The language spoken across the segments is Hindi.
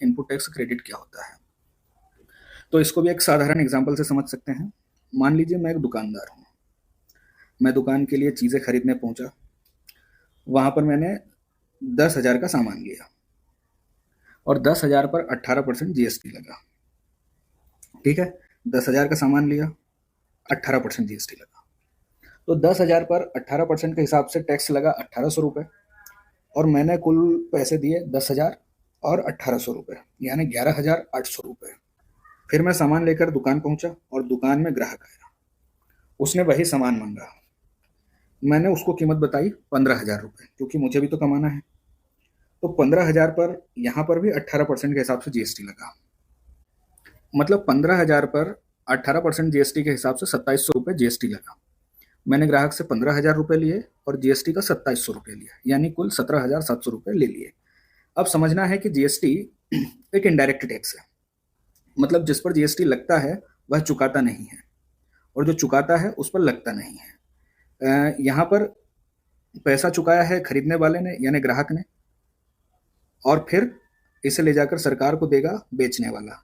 इनपुट टैक्स क्रेडिट क्या होता है। तो इसको भी एक साधारण एग्जांपल से समझ सकते हैं। मान लीजिए मैं एक दुकानदार हूँ, मैं दुकान के लिए चीज़ें खरीदने पहुंचा, वहां पर मैंने 10,000 का सामान लिया और 10,000 पर 18% जीएसटी लगा। ठीक है, 10,000 का सामान लिया, 18% जीएसटी लगा, तो 10,000 पर 18% के हिसाब से टैक्स लगा 1,800 रुपये, और मैंने कुल पैसे दिए 10,000 और 1,800 रुपये, यानी 11,800 रुपये। फिर मैं सामान लेकर दुकान पहुंचा और दुकान में ग्राहक आया, उसने वही सामान मांगा, मैंने उसको कीमत बताई 15,000 रुपये, क्योंकि मुझे भी तो कमाना है। तो 15,000 पर यहाँ पर भी 18% के हिसाब से जीएसटी लगा, मतलब 15,000 पर 18% जीएसटी के हिसाब से 2,700 रुपये जीएसटी लगा। मैंने ग्राहक से 15,000 रुपये लिए और जीएसटी का 2,700 रुपये लिया, यानी कुल 17,700 रुपये ले लिए। अब समझना है कि जीएसटी एक इनडायरेक्ट टैक्स है, मतलब जिस पर जीएसटी लगता है वह चुकाता नहीं है, और जो चुकाता है उस पर लगता नहीं है। यहाँ पर पैसा चुकाया है खरीदने वाले ने यानी ग्राहक ने, और फिर इसे ले जाकर सरकार को देगा बेचने वाला।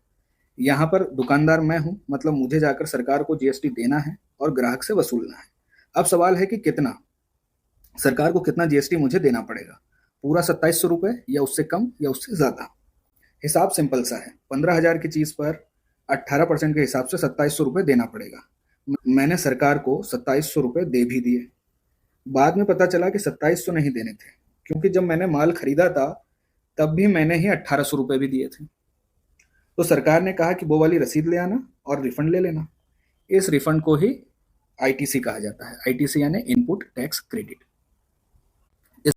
यहाँ पर दुकानदार मैं हूँ, मतलब मुझे जाकर सरकार को जीएसटी देना है और ग्राहक से वसूलना है। अब सवाल है कि कितना, सरकार को कितना जीएसटी मुझे देना पड़ेगा, पूरा 2,700 रुपये या उससे कम या उससे ज़्यादा। हिसाब सिंपल सा है, 15,000 की चीज़ पर 18% के हिसाब से 2,700 रुपये देना पड़ेगा। मैंने सरकार को 2,700 रुपये दे भी दिए। बाद में पता चला कि 2,700 नहीं देने थे, क्योंकि जब मैंने माल खरीदा था तब भी मैंने ही 1,800 रुपये भी दिए थे। तो सरकार ने कहा कि वो वाली रसीद ले आना और रिफंड ले लेना। इस रिफंड को ही आईटीसी कहा जाता है। आईटीसी यानी इनपुट टैक्स क्रेडिट।